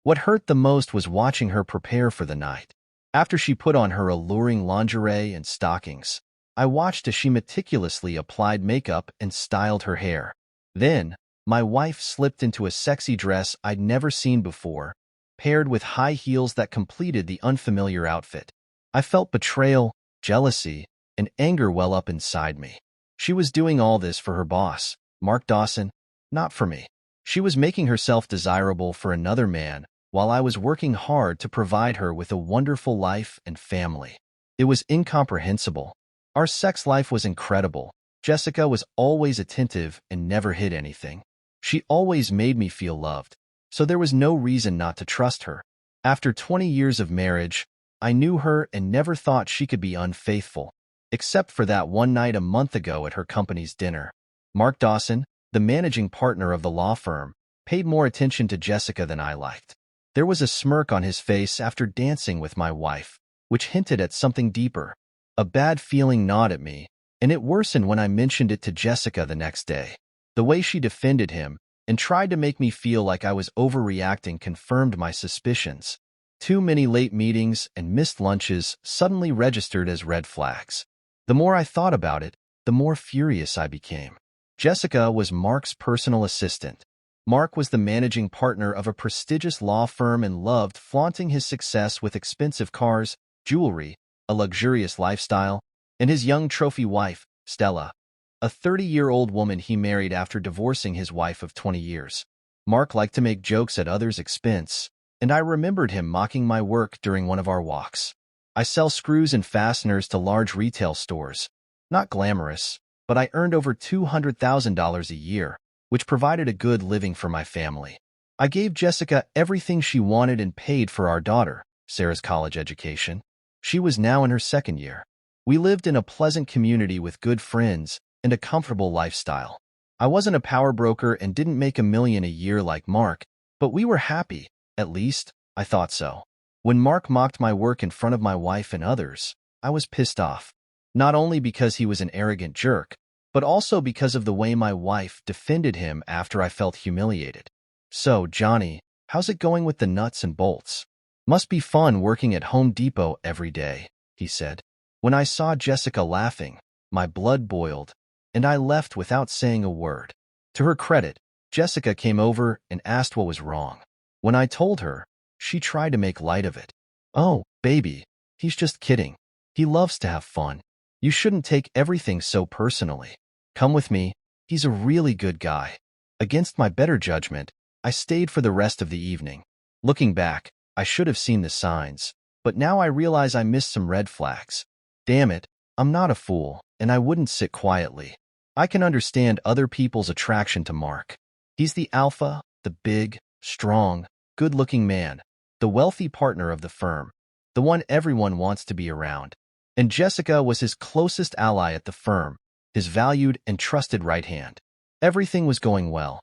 What hurt the most was watching her prepare for the night. After she put on her alluring lingerie and stockings, I watched as she meticulously applied makeup and styled her hair. Then, my wife slipped into a sexy dress I'd never seen before, paired with high heels that completed the unfamiliar outfit. I felt betrayal, jealousy, and anger well up inside me. She was doing all this for her boss, Mark Dawson, not for me. She was making herself desirable for another man, while I was working hard to provide her with a wonderful life and family. It was incomprehensible. Our sex life was incredible. Jessica was always attentive and never hid anything. She always made me feel loved, so there was no reason not to trust her. After 20 years of marriage, I knew her and never thought she could be unfaithful, except for that one night a month ago at her company's dinner. Mark Dawson, the managing partner of the law firm, paid more attention to Jessica than I liked. There was a smirk on his face after dancing with my wife, which hinted at something deeper. A bad feeling gnawed at me, and it worsened when I mentioned it to Jessica the next day. The way she defended him and tried to make me feel like I was overreacting confirmed my suspicions. Too many late meetings and missed lunches suddenly registered as red flags. The more I thought about it, the more furious I became. Jessica was Mark's personal assistant. Mark was the managing partner of a prestigious law firm and loved flaunting his success with expensive cars, jewelry, a luxurious lifestyle, and his young trophy wife, Stella, a 30-year-old woman he married after divorcing his wife of 20 years. Mark liked to make jokes at others' expense, and I remembered him mocking my work during one of our walks. I sell screws and fasteners to large retail stores. Not glamorous, but I earned over $200,000 a year, which provided a good living for my family. I gave Jessica everything she wanted and paid for our daughter, Sarah's college education. She was now in her second year. We lived in a pleasant community with good friends and a comfortable lifestyle. I wasn't a power broker and didn't make $1 million a year like Mark, but we were happy, at least, I thought so. When Mark mocked my work in front of my wife and others, I was pissed off. Not only because he was an arrogant jerk, but also because of the way my wife defended him after I felt humiliated. "So, Johnny, how's it going with the nuts and bolts? Must be fun working at Home Depot every day," he said. When I saw Jessica laughing, my blood boiled, and I left without saying a word. To her credit, Jessica came over and asked what was wrong. When I told her, she tried to make light of it. "Oh, baby, he's just kidding. He loves to have fun. You shouldn't take everything so personally. Come with me, he's a really good guy." Against my better judgment, I stayed for the rest of the evening. Looking back, I should have seen the signs, but now I realize I missed some red flags. Damn it, I'm not a fool, and I wouldn't sit quietly. I can understand other people's attraction to Mark. He's the alpha, the big, strong, good-looking man, the wealthy partner of the firm, the one everyone wants to be around. And Jessica was his closest ally at the firm, his valued and trusted right hand. Everything was going well.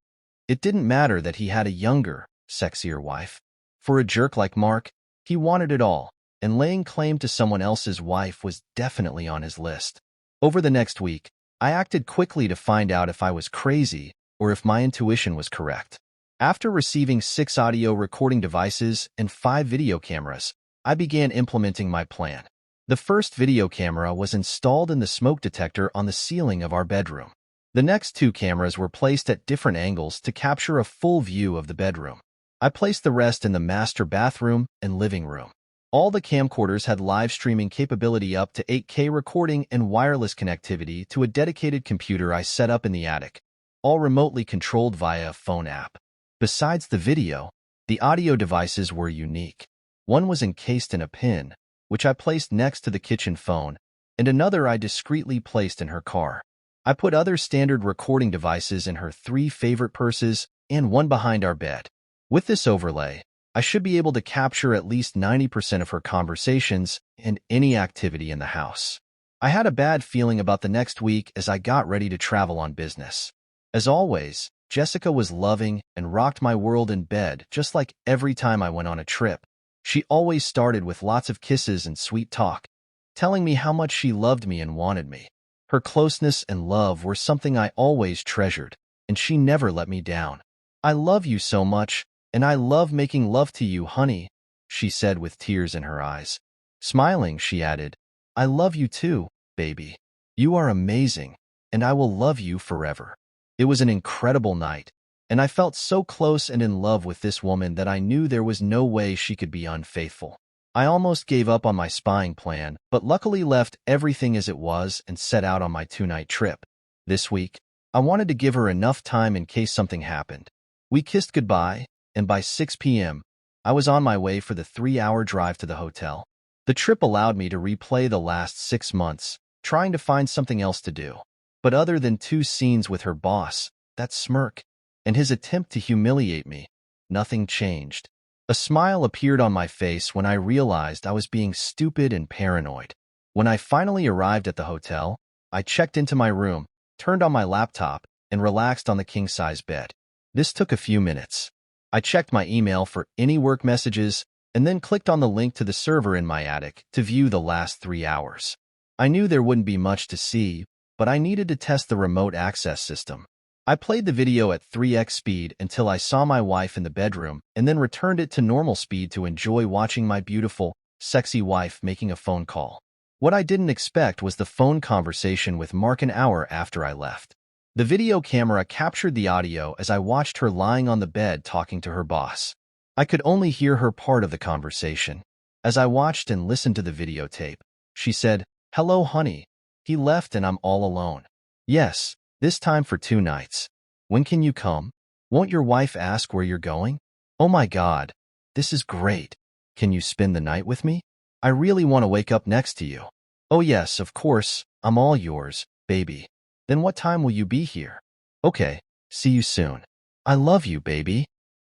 It didn't matter that he had a younger, sexier wife. For a jerk like Mark, he wanted it all, and laying claim to someone else's wife was definitely on his list. Over the next week, I acted quickly to find out if I was crazy or if my intuition was correct. After receiving 6 audio recording devices and 5 video cameras, I began implementing my plan. The first video camera was installed in the smoke detector on the ceiling of our bedroom. The next 2 cameras were placed at different angles to capture a full view of the bedroom. I placed the rest in the master bathroom and living room. All the camcorders had live streaming capability up to 8K recording and wireless connectivity to a dedicated computer I set up in the attic, all remotely controlled via a phone app. Besides the video, the audio devices were unique. One was encased in a pin, which I placed next to the kitchen phone, and another I discreetly placed in her car. I put other standard recording devices in her 3 favorite purses and one behind our bed. With this overlay, I should be able to capture at least 90% of her conversations and any activity in the house. I had a bad feeling about the next week as I got ready to travel on business. As always, Jessica was loving and rocked my world in bed just like every time I went on a trip. She always started with lots of kisses and sweet talk, telling me how much she loved me and wanted me. Her closeness and love were something I always treasured, and she never let me down. "I love you so much," And I love making love to you, honey, she said with tears in her eyes. Smiling, she added, I love you too, baby. You are amazing, and I will love you forever. It was an incredible night, and I felt so close and in love with this woman that I knew there was no way she could be unfaithful. I almost gave up on my spying plan, but luckily left everything as it was and set out on my 2-night trip. This week, I wanted to give her enough time in case something happened. We kissed goodbye, and by 6 p.m., I was on my way for the 3-hour drive to the hotel. The trip allowed me to replay the last 6 months, trying to find something else to do. But other than 2 scenes with her boss, that smirk, and his attempt to humiliate me, nothing changed. A smile appeared on my face when I realized I was being stupid and paranoid. When I finally arrived at the hotel, I checked into my room, turned on my laptop, and relaxed on the king-size bed. This took a few minutes. I checked my email for any work messages and then clicked on the link to the server in my attic to view the last 3 hours. I knew there wouldn't be much to see, but I needed to test the remote access system. I played the video at 3x speed until I saw my wife in the bedroom and then returned it to normal speed to enjoy watching my beautiful, sexy wife making a phone call. What I didn't expect was the phone conversation with Mark an hour after I left. The video camera captured the audio as I watched her lying on the bed talking to her boss. I could only hear her part of the conversation. As I watched and listened to the videotape, she said, "Hello, honey. He left and I'm all alone. Yes, this time for 2 nights. When can you come? Won't your wife ask where you're going? Oh my God, this is great. Can you spend the night with me? I really want to wake up next to you. Oh yes, of course, I'm all yours, baby. Then what time will you be here? Okay, see you soon. I love you, baby."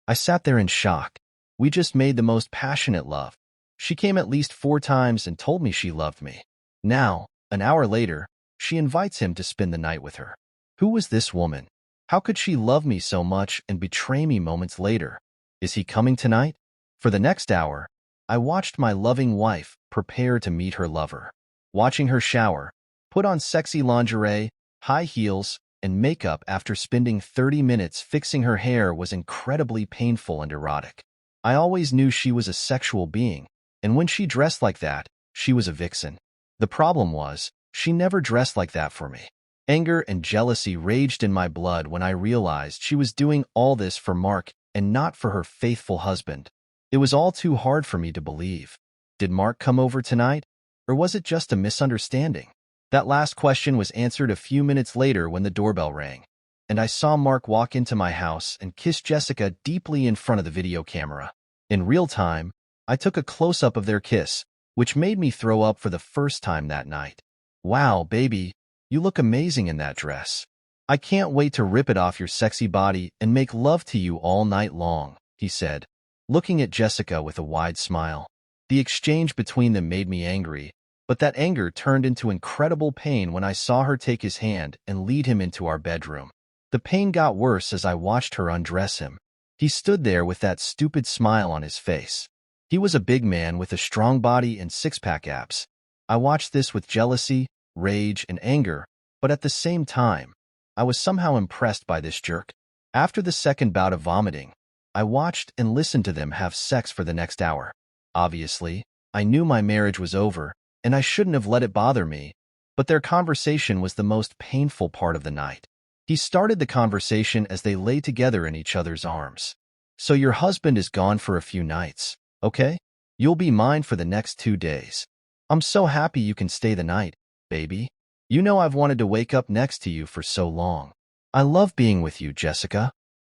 I sat there in shock. We just made the most passionate love. She came at least 4 times and told me she loved me. Now, an hour later, she invites him to spend the night with her. Who was this woman? How could she love me so much and betray me moments later? Is he coming tonight? For the next hour, I watched my loving wife prepare to meet her lover. Watching her shower, put on sexy lingerie, high heels, and makeup after spending 30 minutes fixing her hair was incredibly painful and erotic. I always knew she was a sexual being, and when she dressed like that, she was a vixen. The problem was, she never dressed like that for me. Anger and jealousy raged in my blood when I realized she was doing all this for Mark and not for her faithful husband. It was all too hard for me to believe. Did Mark come over tonight? Or was it just a misunderstanding? That last question was answered a few minutes later when the doorbell rang, and I saw Mark walk into my house and kiss Jessica deeply in front of the video camera. In real time, I took a close-up of their kiss, which made me throw up for the first time that night. Wow, baby, you look amazing in that dress. I can't wait to rip it off your sexy body and make love to you all night long, he said, looking at Jessica with a wide smile. The exchange between them made me angry, but that anger turned into incredible pain when I saw her take his hand and lead him into our bedroom. The pain got worse as I watched her undress him. He stood there with that stupid smile on his face. He was a big man with a strong body and six-pack abs. I watched this with jealousy, rage, and anger, but at the same time, I was somehow impressed by this jerk. After the second bout of vomiting, I watched and listened to them have sex for the next hour. Obviously, I knew my marriage was over, and I shouldn't have let it bother me, but their conversation was the most painful part of the night. He started the conversation as they lay together in each other's arms. "So your husband is gone for a few nights, okay? You'll be mine for the next 2 days. I'm so happy you can stay the night, baby. You know I've wanted to wake up next to you for so long. I love being with you, Jessica."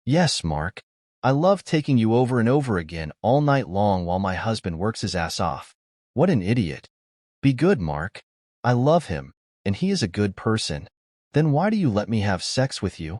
"Yes, Mark. I love taking you over and over again all night long while my husband works his ass off." What an idiot. Be good, Mark. I love him, and he is a good person. Then why do you let me have sex with you?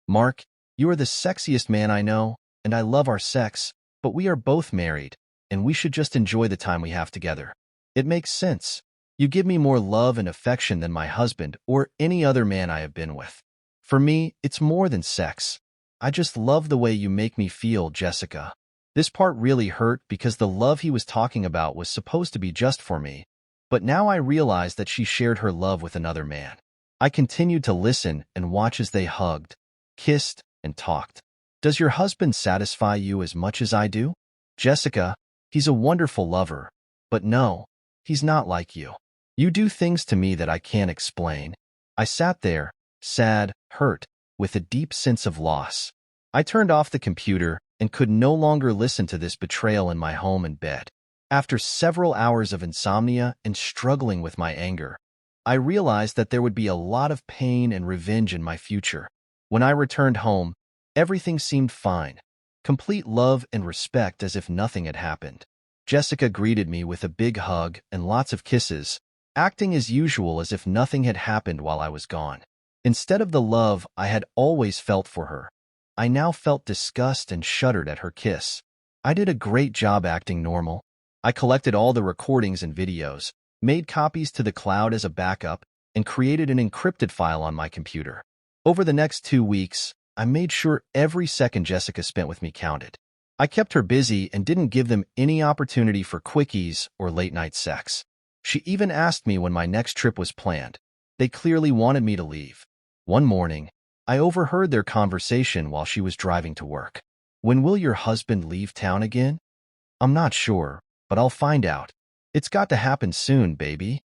Mark, you are the sexiest man I know, and I love our sex, but we are both married, and we should just enjoy the time we have together. It makes sense. You give me more love and affection than my husband or any other man I have been with. For me, it's more than sex. I just love the way you make me feel, Jessica. This part really hurt because the love he was talking about was supposed to be just for me, but now I realized that she shared her love with another man. I continued to listen and watch as they hugged, kissed, and talked. Does your husband satisfy you as much as I do? Jessica, he's a wonderful lover, but no, he's not like you. You do things to me that I can't explain. I sat there, sad, hurt, with a deep sense of loss. I turned off the computer and could no longer listen to this betrayal in my home and bed. After several hours of insomnia and struggling with my anger, I realized that there would be a lot of pain and revenge in my future. When I returned home, everything seemed fine, complete love and respect as if nothing had happened. Jessica greeted me with a big hug and lots of kisses, acting as usual as if nothing had happened while I was gone. Instead of the love I had always felt for her, I now felt disgust and shuddered at her kiss. I did a great job acting normal. I collected all the recordings and videos, made copies to the cloud as a backup, and created an encrypted file on my computer. Over the next 2 weeks, I made sure every second Jessica spent with me counted. I kept her busy and didn't give them any opportunity for quickies or late-night sex. She even asked me when my next trip was planned. They clearly wanted me to leave. One morning, I overheard their conversation while she was driving to work. When will your husband leave town again? I'm not sure, but I'll find out. It's got to happen soon, baby.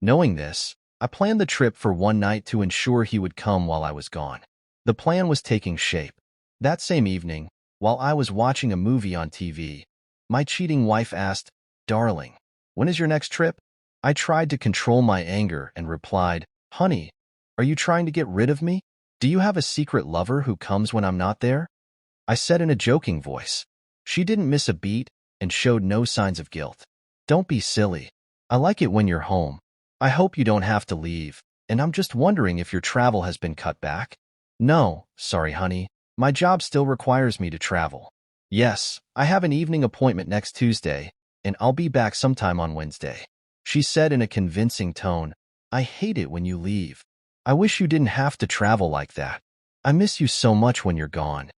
Knowing this, I planned the trip for one night to ensure he would come while I was gone. The plan was taking shape. That same evening, while I was watching a movie on TV, my cheating wife asked, "Darling, when is your next trip?" I tried to control my anger and replied, "Honey, are you trying to get rid of me? Do you have a secret lover who comes when I'm not there?" I said in a joking voice. She didn't miss a beat and showed no signs of guilt. "Don't be silly. I like it when you're home. I hope you don't have to leave, and I'm just wondering if your travel has been cut back." "No, sorry, honey. My job still requires me to travel." "Yes, I have an evening appointment next Tuesday, and I'll be back sometime on Wednesday," she said in a convincing tone. "I hate it when you leave. I wish you didn't have to travel like that. I miss you so much when you're gone."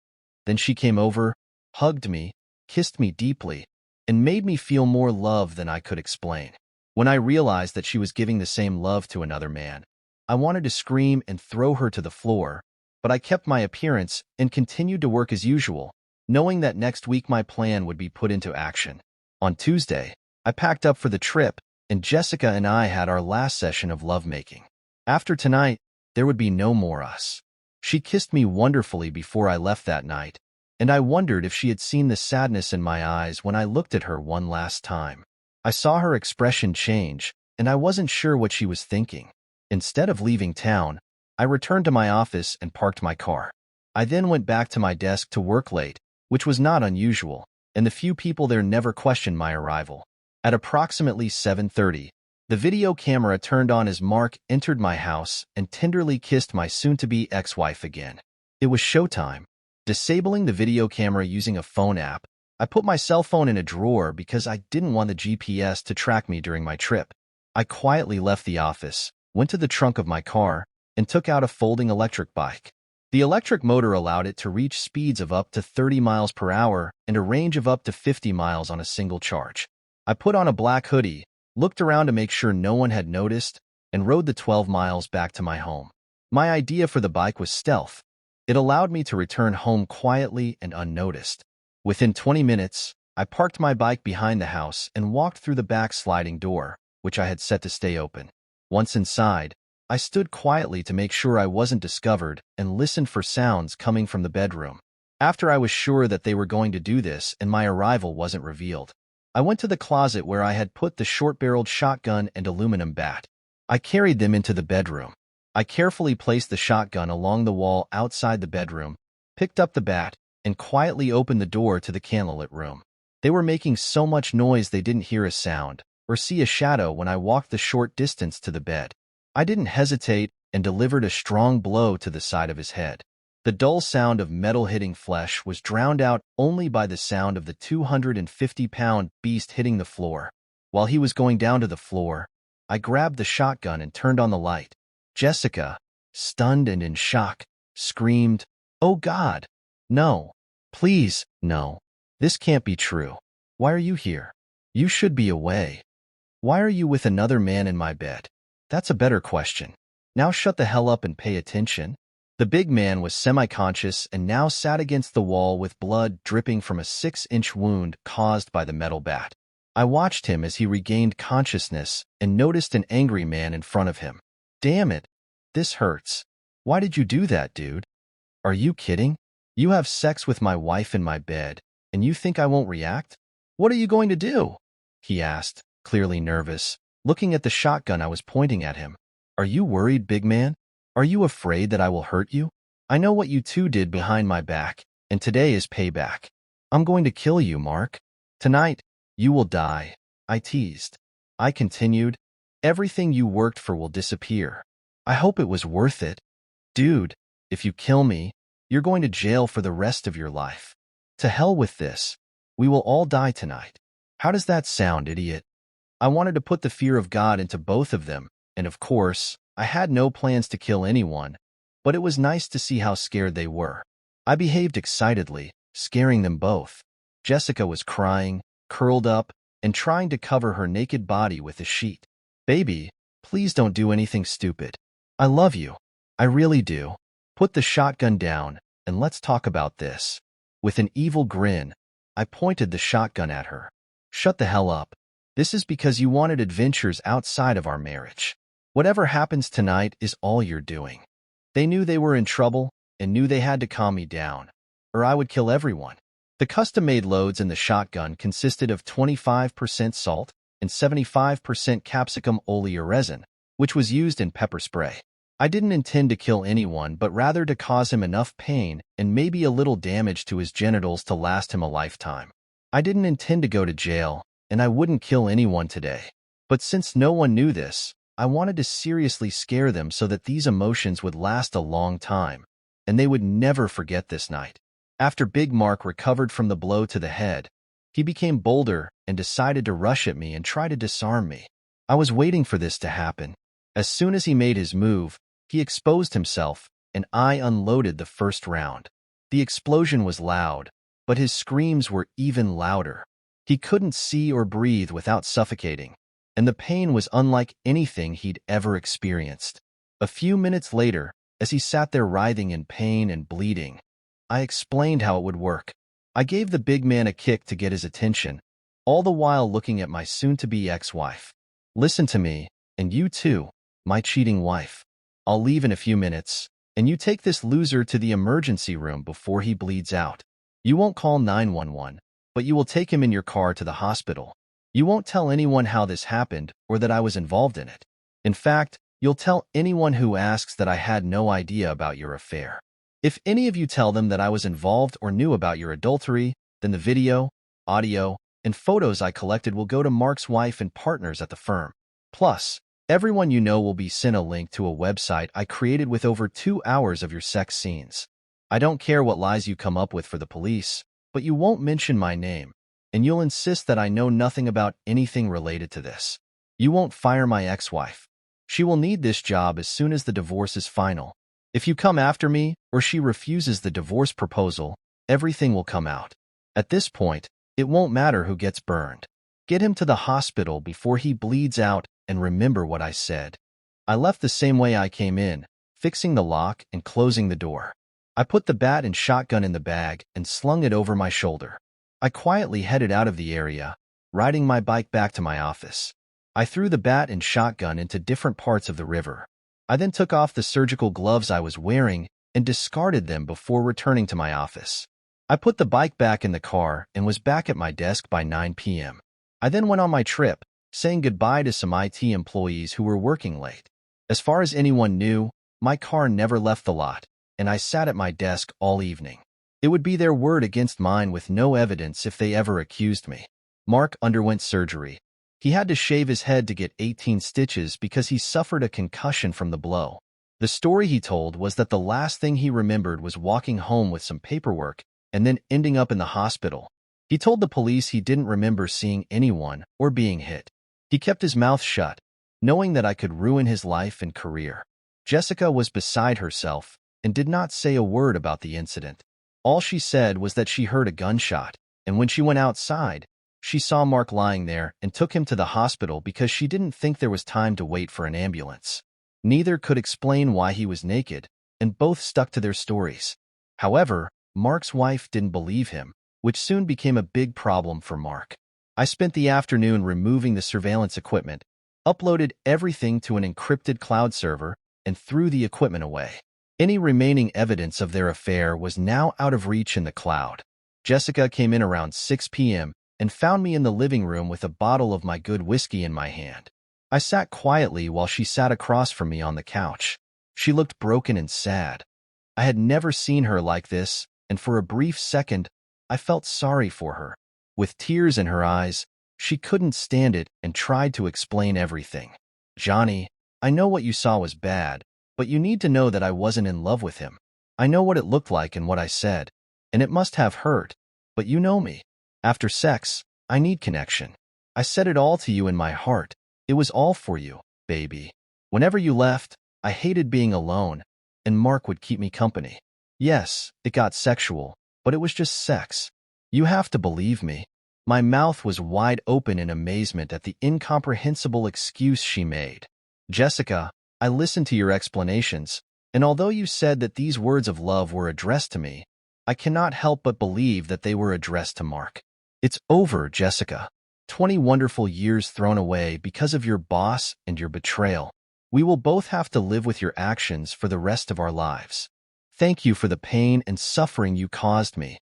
Then she came over, hugged me, kissed me deeply, and made me feel more love than I could explain. When I realized that she was giving the same love to another man, I wanted to scream and throw her to the floor, but I kept my appearance and continued to work as usual, knowing that next week my plan would be put into action. On Tuesday, I packed up for the trip, and Jessica and I had our last session of lovemaking. After tonight, there would be no more us. She kissed me wonderfully before I left that night, and I wondered if she had seen the sadness in my eyes when I looked at her one last time. I saw her expression change, and I wasn't sure what she was thinking. Instead of leaving town, I returned to my office and parked my car. I then went back to my desk to work late, which was not unusual, and the few people there never questioned my arrival. At approximately 7:30, the video camera turned on as Mark entered my house and tenderly kissed my soon-to-be ex-wife again. It was showtime. Disabling the video camera using a phone app, I put my cell phone in a drawer because I didn't want the GPS to track me during my trip. I quietly left the office, went to the trunk of my car, and took out a folding electric bike. The electric motor allowed it to reach speeds of up to 30 miles per hour and a range of up to 50 miles on a single charge. I put on a black hoodie, looked around to make sure no one had noticed, and rode the 12 miles back to my home. My idea for the bike was stealth. It allowed me to return home quietly and unnoticed. Within 20 minutes, I parked my bike behind the house and walked through the back sliding door, which I had set to stay open. Once inside, I stood quietly to make sure I wasn't discovered and listened for sounds coming from the bedroom. After I was sure that they were going to do this and my arrival wasn't revealed, I went to the closet where I had put the short-barreled shotgun and aluminum bat. I carried them into the bedroom. I carefully placed the shotgun along the wall outside the bedroom, picked up the bat, and quietly opened the door to the candlelit room. They were making so much noise they didn't hear a sound or see a shadow when I walked the short distance to the bed. I didn't hesitate and delivered a strong blow to the side of his head. The dull sound of metal hitting flesh was drowned out only by the sound of the 250-pound beast hitting the floor. While he was going down to the floor, I grabbed the shotgun and turned on the light. Jessica, stunned and in shock, screamed, "Oh God! No! Please, no! This can't be true. Why are you here? You should be away. Why are you with another man in my bed? That's a better question. Now shut the hell up and pay attention." The big man was semi-conscious and now sat against the wall with blood dripping from a 6-inch wound caused by the metal bat. I watched him as he regained consciousness and noticed an angry man in front of him. Damn it. This hurts. Why did you do that, dude? Are you kidding? You have sex with my wife in my bed, and you think I won't react? What are you going to do? He asked, clearly nervous, looking at the shotgun I was pointing at him. Are you worried, big man? Are you afraid that I will hurt you? I know what you two did behind my back, and today is payback. I'm going to kill you, Mark. Tonight, you will die, I teased. I continued, everything you worked for will disappear. I hope it was worth it. Dude, if you kill me, you're going to jail for the rest of your life. To hell with this. We will all die tonight. How does that sound, idiot? I wanted to put the fear of God into both of them, and of course, I had no plans to kill anyone, but it was nice to see how scared they were. I behaved excitedly, scaring them both. Jessica was crying, curled up, and trying to cover her naked body with a sheet. Baby, please don't do anything stupid. I love you. I really do. Put the shotgun down, and let's talk about this. With an evil grin, I pointed the shotgun at her. Shut the hell up. This is because you wanted adventures outside of our marriage. Whatever happens tonight is all you're doing. They knew they were in trouble and knew they had to calm me down, or I would kill everyone. The custom-made loads in the shotgun consisted of 25% salt and 75% capsicum oil or resin, which was used in pepper spray. I didn't intend to kill anyone, but rather to cause him enough pain and maybe a little damage to his genitals to last him a lifetime. I didn't intend to go to jail, and I wouldn't kill anyone today. But since no one knew this, I wanted to seriously scare them so that these emotions would last a long time, and they would never forget this night. After Big Mark recovered from the blow to the head, he became bolder and decided to rush at me and try to disarm me. I was waiting for this to happen. As soon as he made his move, he exposed himself, and I unloaded the first round. The explosion was loud, but his screams were even louder. He couldn't see or breathe without suffocating, and the pain was unlike anything he'd ever experienced. A few minutes later, as he sat there writhing in pain and bleeding, I explained how it would work. I gave the big man a kick to get his attention, all the while looking at my soon-to-be ex-wife. Listen to me, and you too, my cheating wife. I'll leave in a few minutes, and you take this loser to the emergency room before he bleeds out. You won't call 911, but you will take him in your car to the hospital. You won't tell anyone how this happened or that I was involved in it. In fact, you'll tell anyone who asks that I had no idea about your affair. If any of you tell them that I was involved or knew about your adultery, then the video, audio, and photos I collected will go to Mark's wife and partners at the firm. Plus, everyone you know will be sent a link to a website I created with over 2 hours of your sex scenes. I don't care what lies you come up with for the police, but you won't mention my name, and you'll insist that I know nothing about anything related to this. You won't fire my ex-wife. She will need this job as soon as the divorce is final. If you come after me or she refuses the divorce proposal, everything will come out. At this point, it won't matter who gets burned. Get him to the hospital before he bleeds out and remember what I said. I left the same way I came in, fixing the lock and closing the door. I put the bat and shotgun in the bag and slung it over my shoulder. I quietly headed out of the area, riding my bike back to my office. I threw the bat and shotgun into different parts of the river. I then took off the surgical gloves I was wearing and discarded them before returning to my office. I put the bike back in the car and was back at my desk by 9 p.m. I then went on my trip, saying goodbye to some IT employees who were working late. As far as anyone knew, my car never left the lot, and I sat at my desk all evening. It would be their word against mine with no evidence if they ever accused me. Mark underwent surgery. He had to shave his head to get 18 stitches because he suffered a concussion from the blow. The story he told was that the last thing he remembered was walking home with some paperwork and then ending up in the hospital. He told the police he didn't remember seeing anyone or being hit. He kept his mouth shut, knowing that I could ruin his life and career. Jessica was beside herself and did not say a word about the incident. All she said was that she heard a gunshot, and when she went outside, she saw Mark lying there and took him to the hospital because she didn't think there was time to wait for an ambulance. Neither could explain why he was naked, and both stuck to their stories. However, Mark's wife didn't believe him, which soon became a big problem for Mark. I spent the afternoon removing the surveillance equipment, uploaded everything to an encrypted cloud server, and threw the equipment away. Any remaining evidence of their affair was now out of reach in the cloud. Jessica came in around 6 p.m. and found me in the living room with a bottle of my good whiskey in my hand. I sat quietly while she sat across from me on the couch. She looked broken and sad. I had never seen her like this, and for a brief second, I felt sorry for her. With tears in her eyes, she couldn't stand it and tried to explain everything. "Johnny, I know what you saw was bad, but you need to know that I wasn't in love with him. I know what it looked like and what I said, and it must have hurt, but you know me. After sex, I need connection. I said it all to you in my heart. It was all for you, baby. Whenever you left, I hated being alone, and Mark would keep me company. Yes, it got sexual, but it was just sex. You have to believe me." My mouth was wide open in amazement at the incomprehensible excuse she made. "Jessica, I listened to your explanations, and although you said that these words of love were addressed to me, I cannot help but believe that they were addressed to Mark. It's over, Jessica. 20 wonderful years thrown away because of your boss and your betrayal. We will both have to live with your actions for the rest of our lives. Thank you for the pain and suffering you caused me.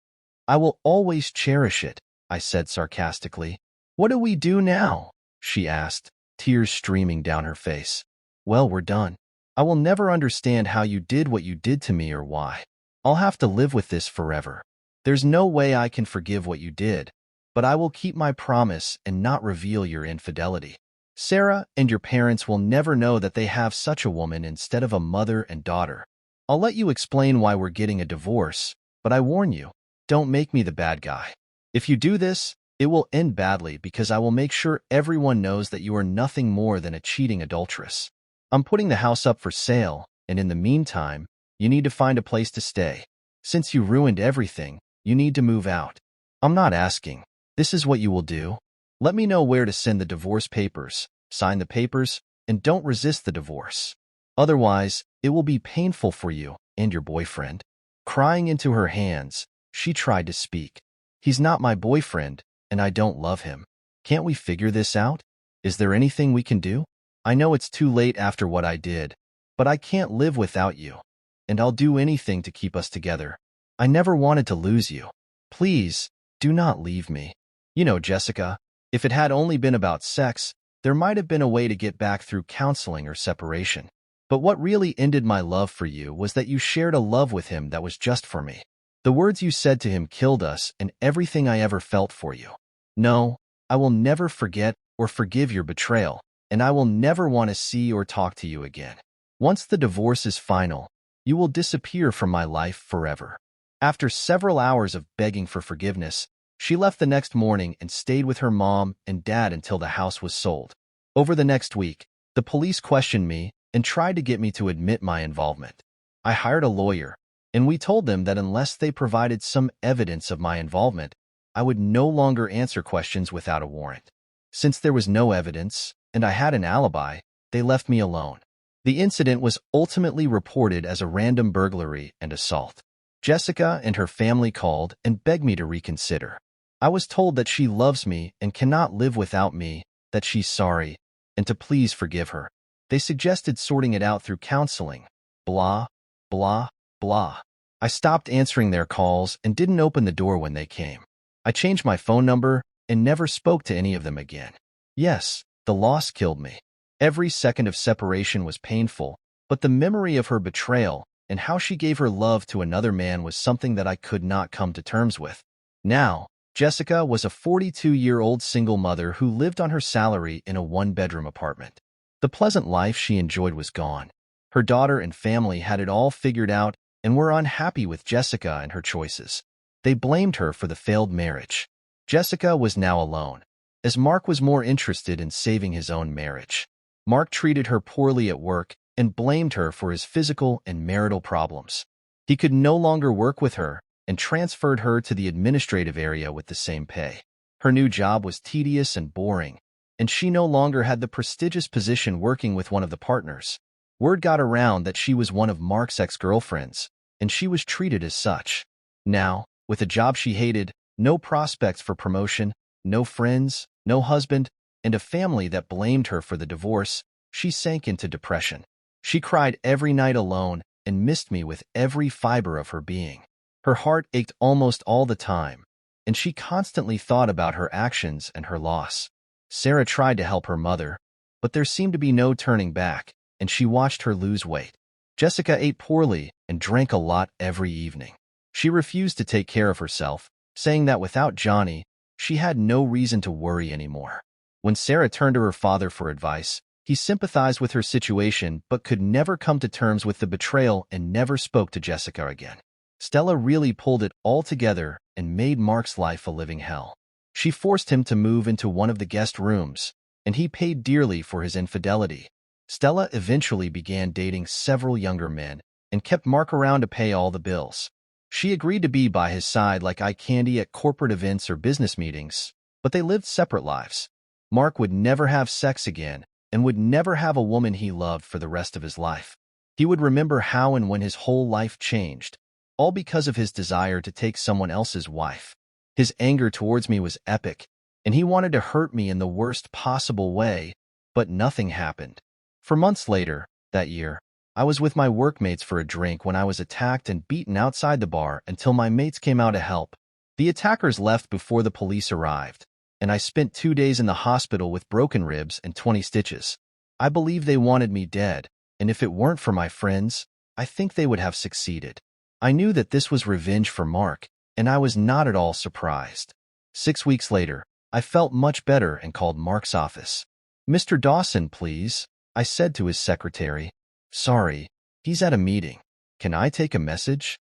I will always cherish it," I said sarcastically. "What do we do now?" she asked, tears streaming down her face. "Well, we're done. I will never understand how you did what you did to me or why. I'll have to live with this forever. There's no way I can forgive what you did, but I will keep my promise and not reveal your infidelity. Sarah and your parents will never know that they have such a woman instead of a mother and daughter. I'll let you explain why we're getting a divorce, but I warn you, don't make me the bad guy. If you do this, it will end badly because I will make sure everyone knows that you are nothing more than a cheating adulteress. I'm putting the house up for sale, and in the meantime, you need to find a place to stay. Since you ruined everything, you need to move out. I'm not asking. This is what you will do. Let me know where to send the divorce papers, sign the papers, and don't resist the divorce. Otherwise, it will be painful for you and your boyfriend." Crying into her hands, she tried to speak. "He's not my boyfriend, and I don't love him. Can't we figure this out? Is there anything we can do? I know it's too late after what I did, but I can't live without you, and I'll do anything to keep us together. I never wanted to lose you. Please, do not leave me. You know, Jessica, if it had only been about sex, there might have been a way to get back through counseling or separation. But what really ended my love for you was that you shared a love with him that was just for me. The words you said to him killed us and everything I ever felt for you. No, I will never forget or forgive your betrayal, and I will never want to see or talk to you again. Once the divorce is final, you will disappear from my life forever." After several hours of begging for forgiveness, she left the next morning and stayed with her mom and dad until the house was sold. Over the next week, the police questioned me and tried to get me to admit my involvement. I hired a lawyer, and we told them that unless they provided some evidence of my involvement, I would no longer answer questions without a warrant. Since there was no evidence, and I had an alibi, they left me alone. The incident was ultimately reported as a random burglary and assault. Jessica and her family called and begged me to reconsider. I was told that she loves me and cannot live without me, that she's sorry, and to please forgive her. They suggested sorting it out through counseling. Blah, blah, blah. I stopped answering their calls and didn't open the door when they came. I changed my phone number and never spoke to any of them again. Yes, the loss killed me. Every second of separation was painful, but the memory of her betrayal and how she gave her love to another man was something that I could not come to terms with. Now, Jessica was a 42-year-old single mother who lived on her salary in a one-bedroom apartment. The pleasant life she enjoyed was gone. Her daughter and family had it all figured out and were unhappy with Jessica and her choices. They blamed her for the failed marriage. Jessica was now alone, as Mark was more interested in saving his own marriage. Mark treated her poorly at work and blamed her for his physical and marital problems. He could no longer work with her and transferred her to the administrative area with the same pay. Her new job was tedious and boring, and she no longer had the prestigious position working with one of the partners. Word got around that she was one of Mark's ex-girlfriends, and she was treated as such. Now, with a job she hated, no prospects for promotion, no friends, no husband, and a family that blamed her for the divorce, she sank into depression. She cried every night alone and missed me with every fiber of her being. Her heart ached almost all the time, and she constantly thought about her actions and her loss. Sarah tried to help her mother, but there seemed to be no turning back, and she watched her lose weight. Jessica ate poorly and drank a lot every evening. She refused to take care of herself, saying that without Johnny, she had no reason to worry anymore. When Sarah turned to her father for advice, he sympathized with her situation but could never come to terms with the betrayal and never spoke to Jessica again. Stella really pulled it all together and made Mark's life a living hell. She forced him to move into one of the guest rooms, and he paid dearly for his infidelity. Stella eventually began dating several younger men and kept Mark around to pay all the bills. She agreed to be by his side like eye candy at corporate events or business meetings, but they lived separate lives. Mark would never have sex again and would never have a woman he loved for the rest of his life. He would remember how and when his whole life changed, all because of his desire to take someone else's wife. His anger towards me was epic, and he wanted to hurt me in the worst possible way, but nothing happened. For months later, that year, I was with my workmates for a drink when I was attacked and beaten outside the bar until my mates came out to help. The attackers left before the police arrived, and I spent 2 days in the hospital with broken ribs and 20 stitches. I believe they wanted me dead, and if it weren't for my friends, I think they would have succeeded. I knew that this was revenge for Mark, and I was not at all surprised. 6 weeks later, I felt much better and called Mark's office. "Mr. Dawson, please," I said to his secretary. "Sorry, he's at a meeting. Can I take a message?"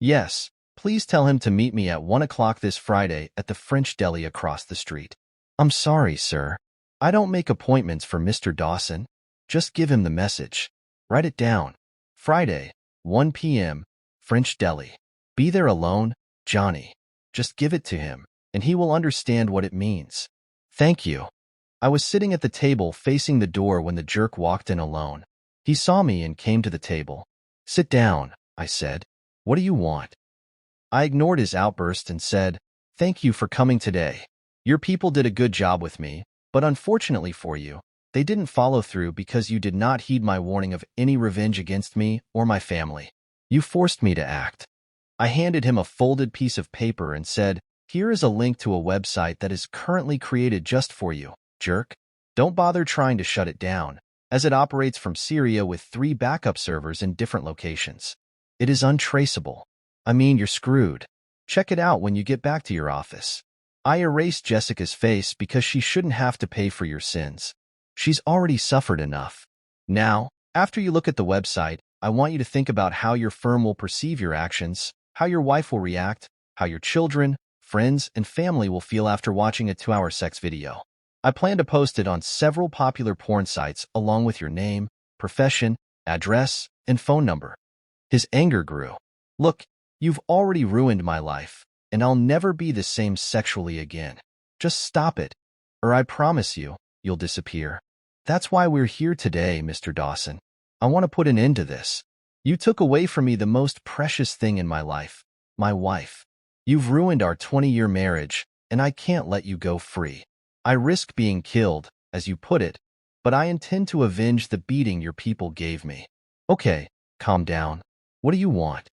"Yes, please tell him to meet me at 1 o'clock this Friday at the French Deli across the street." "I'm sorry, sir. I don't make appointments for Mr. Dawson. Just give him the message. Write it down. Friday, 1 p.m., French Deli. Be there alone, Johnny. Just give it to him, and he will understand what it means." "Thank you." I was sitting at the table facing the door when the jerk walked in alone. He saw me and came to the table. "Sit down," I said. "What do you want?" I ignored his outburst and said, "Thank you for coming today. Your people did a good job with me, but unfortunately for you, they didn't follow through because you did not heed my warning of any revenge against me or my family. You forced me to act." I handed him a folded piece of paper and said, "Here is a link to a website that is currently created just for you, jerk. Don't bother trying to shut it down, as it operates from Syria with 3 backup servers in different locations. It is untraceable. I mean, you're screwed. Check it out when you get back to your office." I erased Jessica's face because she shouldn't have to pay for your sins. She's already suffered enough. Now, after you look at the website, I want you to think about how your firm will perceive your actions, how your wife will react, how your children, friends, and family will feel after watching a 2-hour sex video. I plan to post it on several popular porn sites along with your name, profession, address, and phone number. His anger grew. "Look, you've already ruined my life, and I'll never be the same sexually again. Just stop it, or I promise you, you'll disappear. That's why we're here today, Mr. Dawson. I want to put an end to this. You took away from me the most precious thing in my life, my wife. You've ruined our 20-year marriage, and I can't let you go free. I risk being killed, as you put it, but I intend to avenge the beating your people gave me." "Okay, calm down. What do you want?"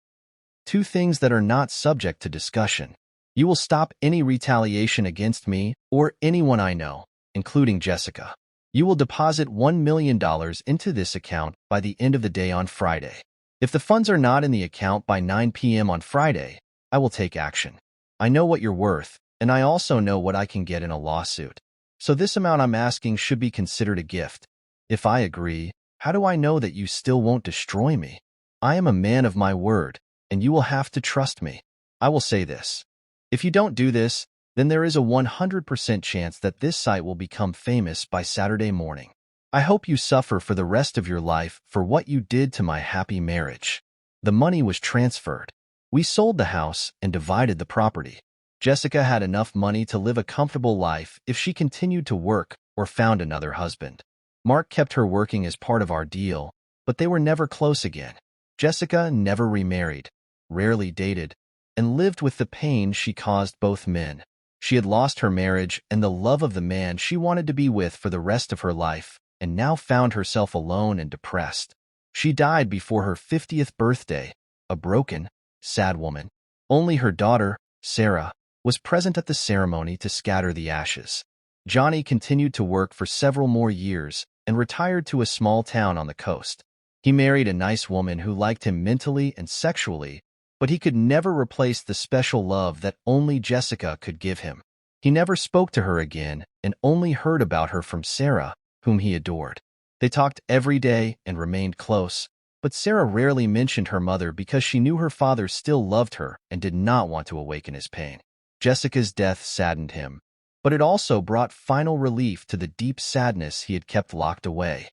"2 things that are not subject to discussion. You will stop any retaliation against me or anyone I know, including Jessica. You will deposit $1 million into this account by the end of the day on Friday. If the funds are not in the account by 9 p.m. on Friday, I will take action. I know what you're worth, and I also know what I can get in a lawsuit. So this amount I'm asking should be considered a gift. If I agree, how do I know that you still won't destroy me? I am a man of my word, and you will have to trust me. I will say this. If you don't do this, then there is a 100% chance that this site will become famous by Saturday morning. I hope you suffer for the rest of your life for what you did to my happy marriage." The money was transferred. We sold the house and divided the property. Jessica had enough money to live a comfortable life if she continued to work or found another husband. Mark kept her working as part of our deal, but they were never close again. Jessica never remarried, rarely dated, and lived with the pain she caused both men. She had lost her marriage and the love of the man she wanted to be with for the rest of her life, and now found herself alone and depressed. She died before her 50th birthday, a broken, sad woman. Only her daughter, Sarah, was present at the ceremony to scatter the ashes. Johnny continued to work for several more years and retired to a small town on the coast. He married a nice woman who liked him mentally and sexually, but he could never replace the special love that only Jessica could give him. He never spoke to her again and only heard about her from Sarah, whom he adored. They talked every day and remained close, but Sarah rarely mentioned her mother because she knew her father still loved her and did not want to awaken his pain. Jessica's death saddened him, but it also brought final relief to the deep sadness he had kept locked away.